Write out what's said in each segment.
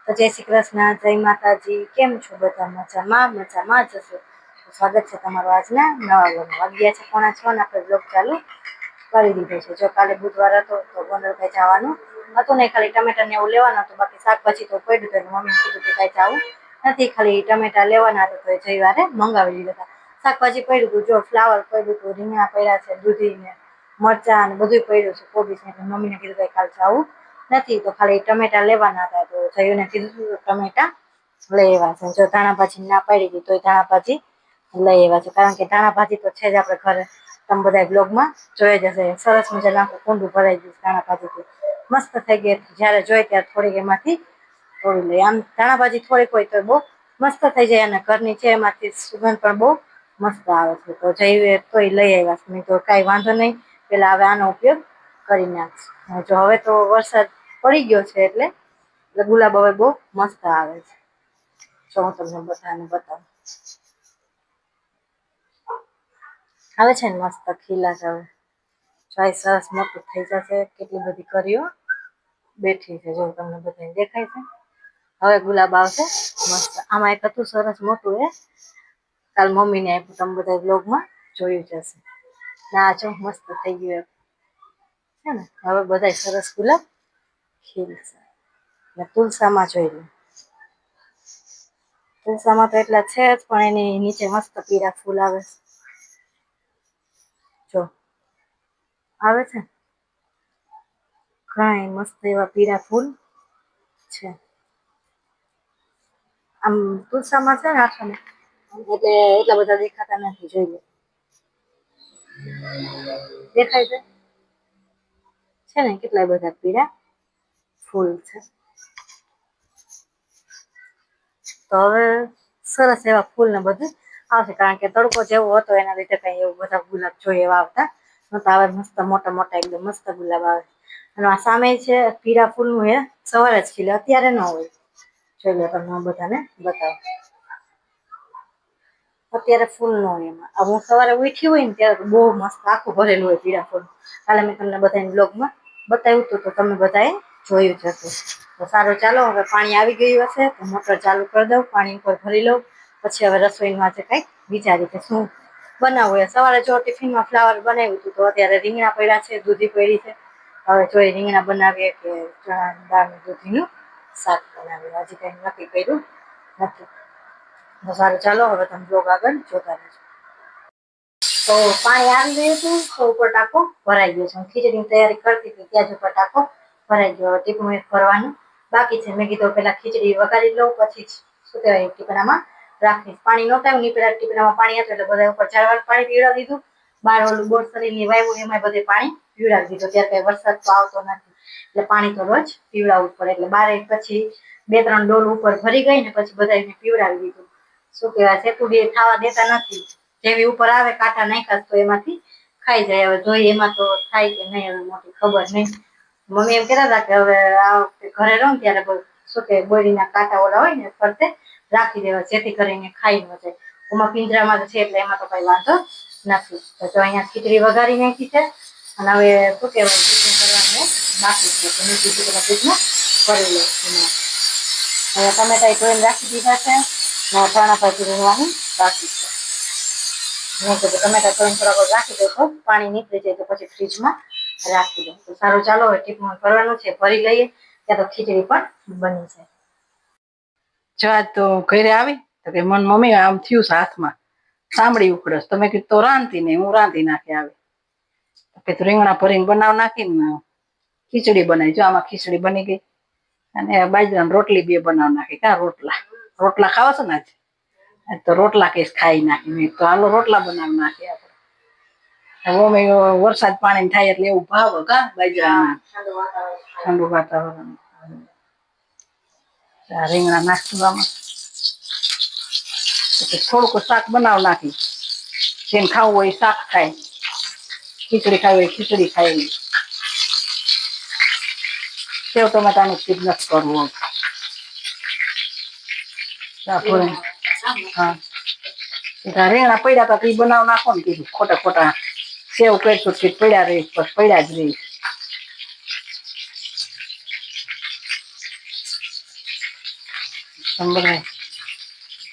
તો જય શ્રી કૃષ્ણ, જય માતાજી. કેમ છો બધા? મજામાં જશો. સ્વાગત છે તમારું આજના નવા વ્લોગમાં. વાગ્યા છે 5:45 ને આપણે વ્લોગ ચાલુ કરી દીધો છે. જો કાલે બુધવાર હતો તો ગોંડલ જવાનું હતું ને, ખાલી ટમેટા ને એવું લેવાનું હતું, બાકી શાકભાજી તો પડ્યું હતું. મમ્મી કીધું કે કાંઈ જવું નથી, ખાલી ટમેટા લેવાના હતા તો જઈવારે મંગાવી લીધા હતા. શાકભાજી પડ્યું હતું, જો ફ્લાવર પડ્યું હતું, રીંગણા પડ્યા છે, દૂધી ને મરચા અને બધું પડ્યું છે, કોબીજ ને. મમ્મીને કીધું કે કાલ જવું નથી તો ખાલી ટમેટા લેવાના હતા, તો જયુંને કીધું ટમેટા લઈ આવ્યા છે. જો ધાણાભાજી ના પાડી હતી તો ધાણાભાજી લઈ આવ્યા છે, કારણ કે ધાણાભાજી તો છે જ આપણે ઘરે. તમે બધા બ્લોગમાં જોઈ જશે. સરસ મજાનું આખું કુંડું ભરાઈ ગયું ધાણાભાજીથી, મસ્ત થઈ ગઈ. જ્યારે જોઈ ત્યારે થોડીક એમાંથી તોડી લઈએ. આમ ધાણાભાજી થોડીક હોય તો બહુ મસ્ત થઈ જાય, અને ઘરની છે એમાંથી સુગંધ પણ બહુ મસ્ત આવે છે. તો જઈએ તોય લઈ આવ્યા છે. તો કાંઈ વાંધો નહીં, પેલા હવે આનો ઉપયોગ કરી નાખશું. જો હવે તો વરસાદ પડી ગયો છે એટલે ગુલાબ હવે બહુ મસ્ત આવે છે. જો હું તમને બધાને બતાવું, આવે છે ને મસ્ત ખીલા છે. હવે ચાય સરસ મોટું થઈ જશે. કેટલી બધી કરીઓ બેઠી છે, જો તમને બધાને દેખાય છે. હવે ગુલાબ આવશે મસ્ત. આમાં એક હતું સરસ મોટું, એ કાલ મમ્મીને આપ્યું, તમે બધા બ્લોગમાં જોયું જશે. ના જો મસ્ત થઈ ગયું છે ને. હવે બધા સરસ ગુલાબ ખીલશે. તુલસામાં જોઈ લો, તુલસામાં તો એટલા છે જ, પણ એની નીચે મસ્ત પીળા ફૂલ આવે છે. જો આવે છે, ઘણા મસ્ત એવા પીળા ફૂલ છે. આમ તુલસામાં છે ને આખા એટલે એટલા બધા દેખાતા નથી. જોઈ લો, દેખાય છે ને કેટલા બધા પીળા ફૂલ છે. તો હવે સરસ એવા ફૂલ ને બધું આવશે, કારણ કે તડકો જેવો હતો એના લીધે કઈ એવું બધા ગુલાબ જોઈએ એવા આવતા નતા. આવે મસ્ત મોટા મોટા એકદમ મસ્ત ગુલાબ આવે. અને આ સામે છે પીળા ફૂલ નું, એ સવારે જ ખીલે, અત્યારે ન હોય. જોઈ લો, તમને બધાને બતાવો, અત્યારે ફૂલ ન હોય એમાં. હું સવારે ઉઠી હોય ને ત્યારે બહુ મસ્ત આખું ભરેલું હોય પીળા ફૂલ. કાલે મેં તમને બધાને બ્લોગમાં બતાવ્યું હતું, તો તમે બધાએ જોયું જ હશે. તો સારું, ચાલો હવે પાણી આવી ગયું હશે તો મોટર ચાલુ કરી દઉં, પાણી ઉપર ભરી લઉં. પછી હવે રસોઈમાં કંઈક વિચારી કે શું બનાવવું. એ સવારે જો ટિફિનમાં ફ્લાવર બનાવ્યું હતું, તો અત્યારે રીંગણા પડ્યા છે, દૂધી પડી છે. હવે જોઈ રીંગણા બનાવીએ કે ચણા દાળ દૂધીનું શાક બનાવીએ. હજી કઈ નક્કી કર્યું નથી. સારું, ચાલો હવે તમે બ્લોગ આગળ જોતા રહેજો. તો પાણી આવી ગયું હતું તો ઉપર ટાંકો ભરાઈ ગયો છે. હું ખીચડીની તૈયારી કરતી હતી ત્યાં જ ઉપર ટાંકો ભરાઈ ગયો. હવે ટીપું એક ભરવાનું બાકી છે. મેં કીધું પેલા ખીચડી વઘારી લઉં, પછી શું કહેવાય ટીપણામાં રાખીશ. પાણી નહોતા આવ્યું ને પેલા ટીપણામાં પાણી હતું, એટલે બધા ઉપર ચાર પાણી પીવડાવી દીધું. બાર ઓલું બોરસરીની વાયવું એમાં બધે પાણી પીવડાવી દીધું. ત્યારે કઈ વરસાદ તો આવતો નથી, એટલે પાણી તો રોજ પીવડાવવું પડે. એટલે બારે પછી 2-3 ડોલ ઉપર ભરી ગઈ ને પછી બધાને પીવડાવી દીધું. શું કહેવાય, સેકુડી ખાવા દેતા નથી. જેવી ઉપર આવે કાંટા નાખ્યા તો એમાંથી ખાઈ જાય. હવે જોઈએ એમાં તો થાય કે નહીં, હવે મોટી ખબર નહીં. મમ્મી એમ કહેતા હતા કે હવે આ વખતે ઘરે રહું ને ત્યારે શું કે બોરીના કાંટા ઓલા હોય ને ફરતે રાખી દેવા, જેથી કરીને ખાઈ ન જાય. એમાં પિંજરામાં છે એટલે એમાં તો કઈ વાંધો નથી. તો અહીંયા ખીચડી વઘારી નાખી છે, અને હવે શું કહેવાય કરવાનું બાકી છે. તો મેં કીધું કે ફ્રીજમાં કરી લઉં. હવે ટમેટા ધોઈને રાખી દીધા છે, ધાણા ભાજી રીંગણાનું બાકી છે. મેં કીધું ટમેટા ધોઈને થોડાક રાખી દો તો પાણી નીકળી જાય, તો પછી ફ્રીજમાં રાખી દો. તો સારું, ચાલો હવે ટીપું કરવાનું છે, ભરી લઈએ. ત્યાં તો ખીચડી પણ બની છે. જો આજ તો ઘરે આવી તો કે મન મમ્મી આમ થયું છે હાથમાં, સાંભળી ઉખડસ. તમે કીધું તો રાંધતી નહીં, હું રાંધી નાખી આવી. કે રીંગણા ભરીને બનાવ નાખીને ખીચડી બનાવી. જો આમાં ખીચડી બની ગઈ, અને બાજરાની રોટલી 2 બનાવ નાખી. ક્યાં રોટલા ખાવા છે ને આજ તો રોટલા કઈશ ખાઈ નાખી. મેં તો હાલો રોટલા બનાવી નાખી. આપણે વરસાદ પાણી થાય એટલે એવું ભાવે કા બાજરાના, ઠંડુ વાતાવરણ. રીંગણા નાખશું આમાં, થોડુંક શાક બનાવ નાખી. જેને ખાવું હોય શાક ખાય, ખીચડી ખાવી હોય ખીચડી ખાય. સેવ ટમેટાનું જ નથી કરવું. હા, રીંગણા પડ્યા હતા તો એ બનાવ નાખો ને કીધું. ખોટા ખોટા સેવ કરશું પડ્યા રહીશ, બસ પડ્યા જ રહીશ. તમે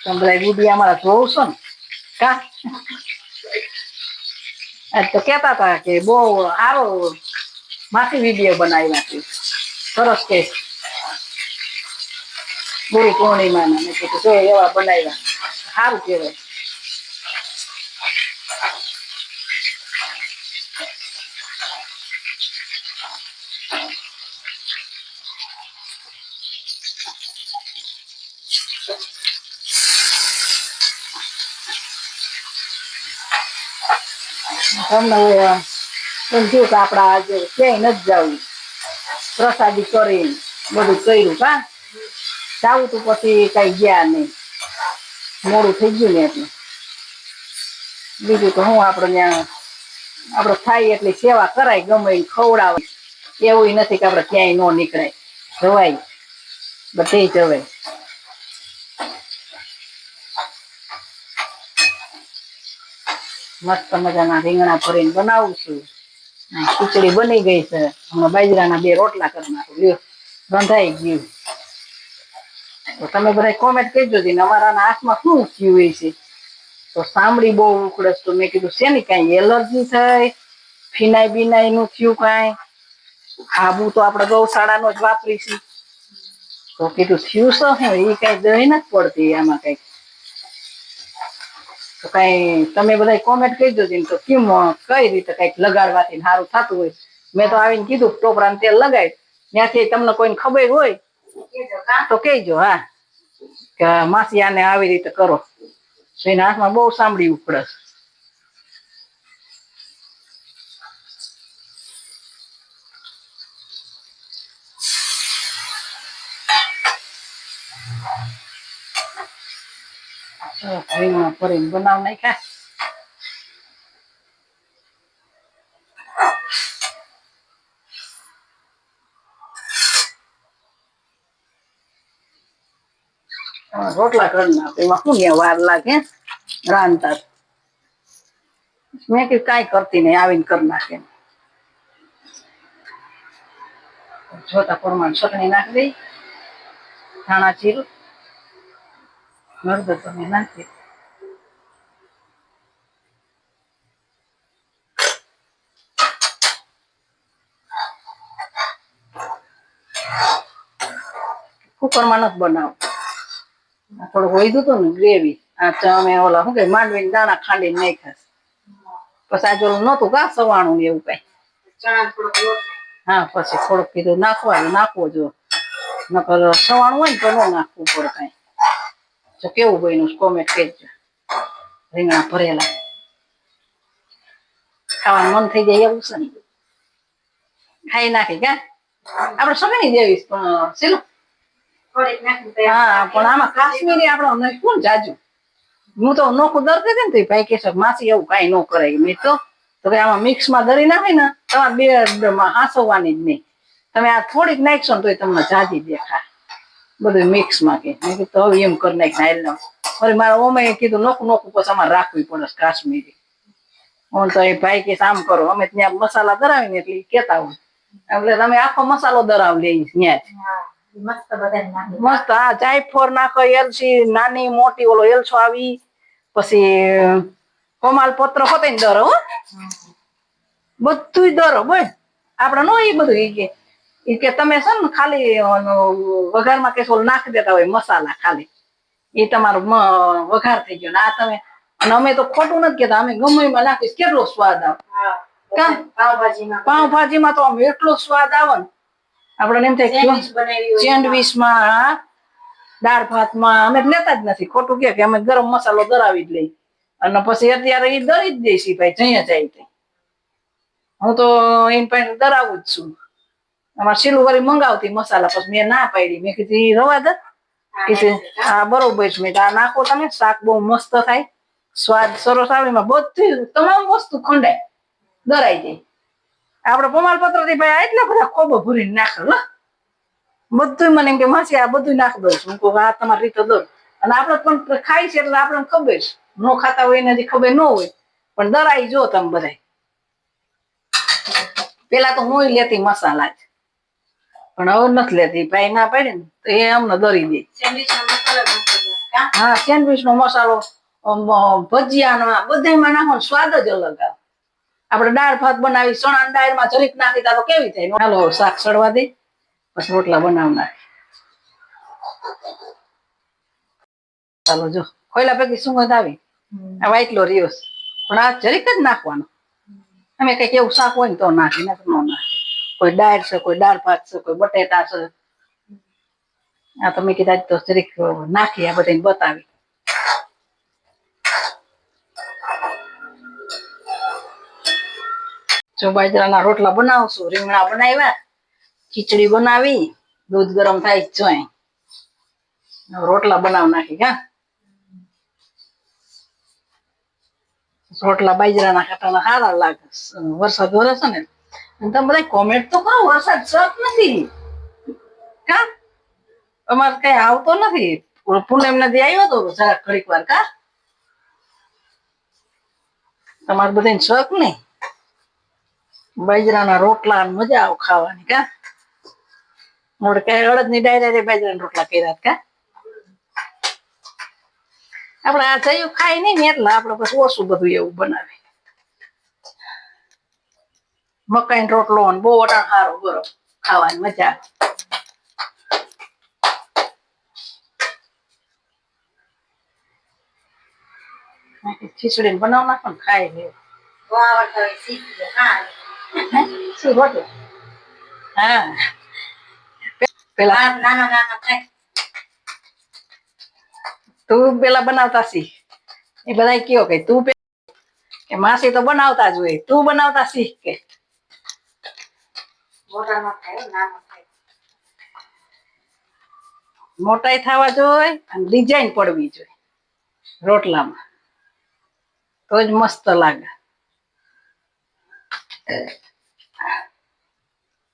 બધા ગુડિયા અમારા જોઉં છો ને કા આજ તો કેતા હતા કે બહુ સારો માસી વિડીયો બનાવ્યા છે સરસ કે ગુરુ પૂર્ણિમાના મેં કીધું જો એવા બનાવ્યા સારું કહેવાય. તમને એમ થયું કે આપડા આજે ક્યાંય નથી જવું પ્રસાદી કરી બધું કર્યું કા જાવું તો પછી કઈ ગયા નહીં મોડું થઈ ગયું ને એટલે બીજું તો હું આપણે ત્યાં આપણે થાય એટલી સેવા કરાય ગમે એ ખવડાવાય એવું નથી કે આપણે ક્યાંય ન નીકળાય જવાય બધે જવાય. મસ્ત મજાના રીંગણા ભરીને બનાવું છું. ખીચડી બની ગઈ છે હમણાં બાજરાના 2 રોટલા કરી નાખું લ્યો રંધાઈ ગયું. તો તમે બધા કોમેન્ટ કરજો ને અમારા હાથમાં શું થયું હોય છે તો સાંભળી બહુ ઉકળસ તો મેં કીધું છે ને કઈ એલર્જી થઈ ફિનાઈ બિનાઈ નું થયું કઈ આબુ તો આપણે ગૌશાળાનો જ વાપરીશું તો કીધું થયું છે એ કઈ દહી નથી પડતી આમાં કઈ તો કઈ તમે બધા કોમેન્ટ કરજો ને તો કેમ કઈ રીતે કઈક લગાડવાથી સારું થતું હોય. મેં તો આવીને કીધું ટોપરાનું તેલ લગાડ ત્યાંથી તમને કોઈને ખબર હોય તો કહેજો હા કે માસી આને આવી રીતે કરો તો એના હાથમાં બહુ સાંભળી ઉકળસ. રીંગણા ભરીને બનાવ નાખ્યા. રોટલા કરી નાખો એમાં શું ત્યાં વાર લાગે રાંધતા મેં કીધું કાંઈ કરતી નહીં આવીને કરી નાખે જોતા પ્રમાણ ચટણી નાખી દઈ ધાણા જીરું હળદર તમે નાખી કુકરમાં નથી બનાવતું થોડુંક વધ્યું હતું ને ગ્રેવી અમે ઓલા શું કે માંડવીને દાણા ખાંડીને નાખ્યા પછી આજે ઓલું નહોતું કા સવાણું ને એવું કઈ હા પછી થોડુંક કીધું નાખવો જો નકર સવાણું હોય ને તો ન નાખવું પડે કઈ જો કેવું બન્યું કોમેન્ટ કરજો. રીંગણા ભરેલા ખાવાનું મન થઈ જાય એવું છે ને ખાઈ નાખી કા આપણે સગણી દેવી પણ શીલું હા પણ આમાં કાશ્મીરી આપણે શું જાજુ હું તો નોખું દરતી હતી ને તો ભાઈ કે માસી એવું કઈ ન કરાય મેં તો કે આમાં મિક્સમાં દરી નાખે ને તમારે 2 હાંસવવાની જ નહીં તમે આ થોડીક નાખશો ને તો તમને જાજી દેખાય બધું મિક્સમાં કે મેં કીધું હવે એમ કરી નાખ હાલ ફરી મારા ઓમે કીધું નોખું પછી અમારે રાખવી પડે કાશ્મીરી હું તો એ ભાઈ કે આમ કરો અમે ત્યાં મસાલા ધરાવીને એટલે કેતા હોય એટલે તમે આખો મસાલો ધરાવ લઈ ત્યાં જ મસ્ત હા જાયફળ નાખો એલચી નાની મોટી ઓલો એલચો આવી પછી કમાલ પત્ર હોતે ને દરો બધું દરો બોલ આપડે નો એ બધું એ કે તમે છે ને ખાલી વઘારમાં કે નાખી દેતા હોય મસાલા ખાલી એ તમારો વઘાર થઈ ગયો ને આ તમે અને અમે તો ખોટું નથી કેતા અમે ગમે એમાં નાખીશ કેટલો સ્વાદ આવે પાવભાજીમાં તો આમ એટલો સ્વાદ આવે ને આપણે એમ થાય સેન્ડવીચમાં દાળ ભાતમાં અમે લેતા જ નથી ખોટું કે અમે ગરમ મસાલો ધરાવી જ લઈ અને પછી અત્યારે એ દરી જ દઈશી ભાઈ જઈએ જાય તે હું તો એને પાસે ધરાવું જ છું. અમારે શીલું વળી મંગાવતી મસાલા પછી મેં ના પાડી મેં કીધું રવા દે કીધું હા બરોબર છે મેં આ નાખો તમે શાક બહુ મસ્ત થાય સ્વાદ સરસ આવે એમાં બધી તમામ વસ્તુ ખંડાય ધરાઈ જાય. આપડે પ્રમાણપત્ર થી ભાઈ એટલા બધા ખોબો ભરીને નાખે બધું મને એમ કે માસી આ બધું નાખ દઉં છું હું આ તમારી રીતે દઉં અને આપડે પણ ખાઈ છે એટલે આપણને ખબર છે ન ખાતા હોય એને ખબર ન હોય પણ દરાઈ જો તમે બધા પેલા તો હું લેતી મસાલા જ પણ હવે નથી લેતી ભાઈ ના પાડે ને તો એ અમને દરી દે. હા સેન્ડવીચ નો મસાલો ભજીયાનો બધામાં નાખો સ્વાદ જ અલગ આવે. આપણે દાળ ભાત બનાવી ચણા દાળમાં જરીક નાખી તો કેવી થાય. હાલો શાક સડવા દે પછી રોટલા બનાવ નાખી. ચાલો જો ખોયલા પૈકી શું આવી આ વાટલો રિયોસ પણ આ જરીક જ નાખવાનો. અમે કઈક એવું શાક હોય ને તો નાખી ન નાખે. કોઈ દાળ છે કોઈ દાળ ભાત છે કોઈ બટેટા છે. આ તો મેં કીધા તો જરીક નાખી આ બધાને બતાવી. જો બાજરાના રોટલા બનાવશું રીંગણા બનાવ્યા ખીચડી બનાવી દૂધ ગરમ થાય જોઈ રોટલા બનાવ નાખી કા રોટલા બાજરાના ખાટાના સારા લાગે વરસાદ વરસે ને તમે બધા કોમેન્ટ તો કરો વરસાદ સત નથી કા અમારે કઈ આવતો નથી પૂનમ નદી આવ્યો તો જરાક ઘડીક વાર કા તમારે બધાને શોખ નહીં બાજરાના રોટલા મજા આવે ખાવાની કા મોડે કઈ અડદની ડાયરા બાજરાના રોટલા કર્યા કા આપડે આ જયું ખાય નહીં ને એટલે આપડે પછી ઓછું બધું એવું બનાવે મકાઈ રોટલો બહુ અટાણ સારો ગરમ ખાવાની મજા આવે ખીચડી બનાવ નાખો ને ખાઈ લે શું રોટલા હા પેલા તું પેલા બનાવતા શીખ એ બધા કયો કે તું કે માસી તો બનાવતા જ હોય તું બનાવતા શીખ કે મોટાઈ થવા જોઈએ અને ડિઝાઇન પડવી જોઈએ રોટલામાં તો જ મસ્ત લાગે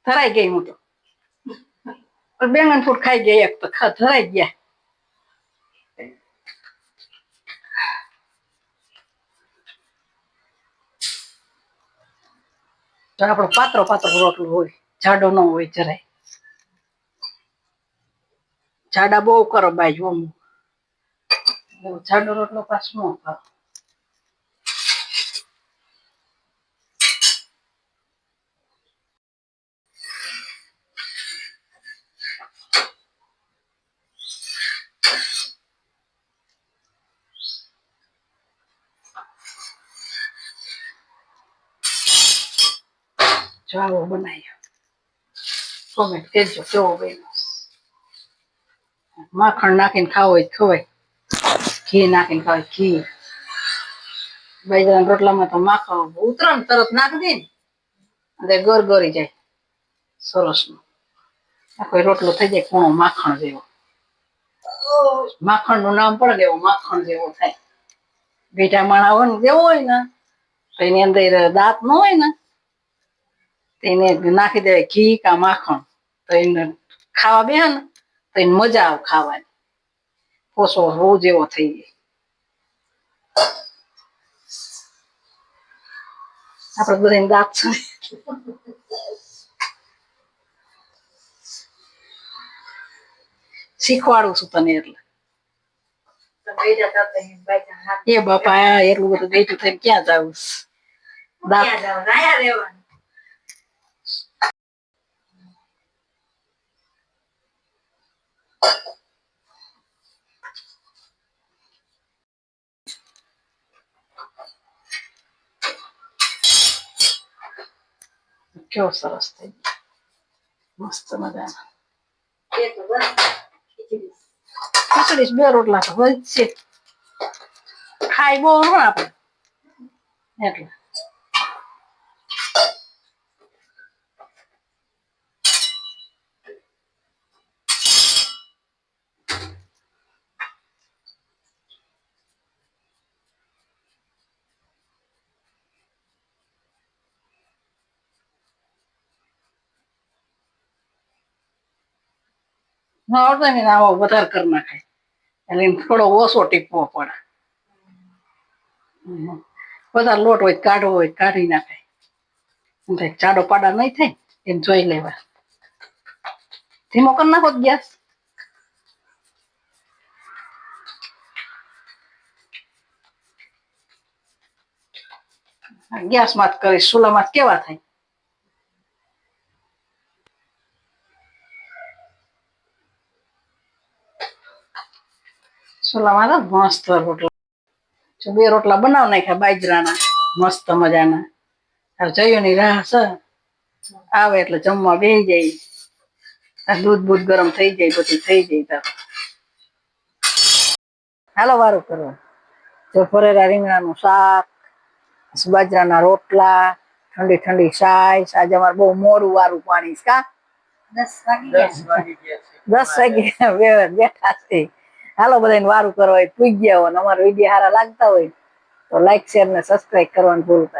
ધરાઈ ગઈ હું તો બેંગન ફૂટ ખાઈ ગયા એક તો ધરાઈ ગયા આપણો પાતળો પાતળો રોટલો હોય જાડો ન હોય જરાય જાડા બહુ કરો બાજુ અમુક જાડો રોટલો પાછ ન કરો ચાવો બનાવ્યો કોમેન્ટ કરજો કેવો બન્યો માખણ નાખીને ખાવો હોય ખવાય ઘી નાખીને ખાવાય ઘી બાજરાના રોટલામાં તો માખણ ઉતરે ને તરત નાખી દે ને એટલે ગરગરી જાય સરસ નો આખો રોટલો થઈ જાય કૂણો માખણ જેવો માખણ નું નામ પડે એવો માખણ જેવો થાય બેઠા માણા હોય ને જેવો હોય ને તો એની અંદર દાંત ન હોય ને એને નાખી દેવાય ઘી કા માખણ તો એને ખાવા બે ને તો એને મજા આવે ખાવાની પોસો રોજ એવો થઈ જાય આપડે બધાને દાંત છે શીખવાડું છું તને એટલે એ બાપા એટલું બધું બેઠું થઈને ક્યાં જવું કેવો સરસ થઈ મસ્ત મજાના ખીચડી બે રોટલા તો હોય છે ખાઈ બહુ ન આપડે એટલે આવડતો ને આવો વધારે કરી નાખાય એટલે થોડો ઓછો ટીપવો પડે વધારે લોટ હોય કાઢવો હોય કાઢી નાખાય જાડો પાડા નહીં થાય એમ જોઈ લેવા ધીમો કરી નાખો ગેસ. ગેસ માં જ કરીશ, ચૂલામાં કેવા થાય. ચૂલામાં તો મસ્ત રોટલા. 2 રોટલા બનાવ નાખ્યા બાજરાના મસ્ત મજાના. હવે જયોની રાહ છે, આવે એટલે જમવા બેસી જાય. દૂધ બૂધ ગરમ થઈ જાય, બધું થઈ જાય. તાર હાલો વારું કરવા. જો ભરેલા રીંગણાનું શાક, બાજરાના રોટલા, ઠંડી ઠંડી છાશ. આજે અમારે બહુ મોડું વારું પાણી છે કા 10 વાગે બેઠા છે. હાલો બધાને વારું કરવા પૂઈ ગયા હોય. અમારા વિડીયો સારા લાગતા હોય તો લાઈક શેર ને સબસ્ક્રાઈબ કરવાનું ભૂલતા નહીં.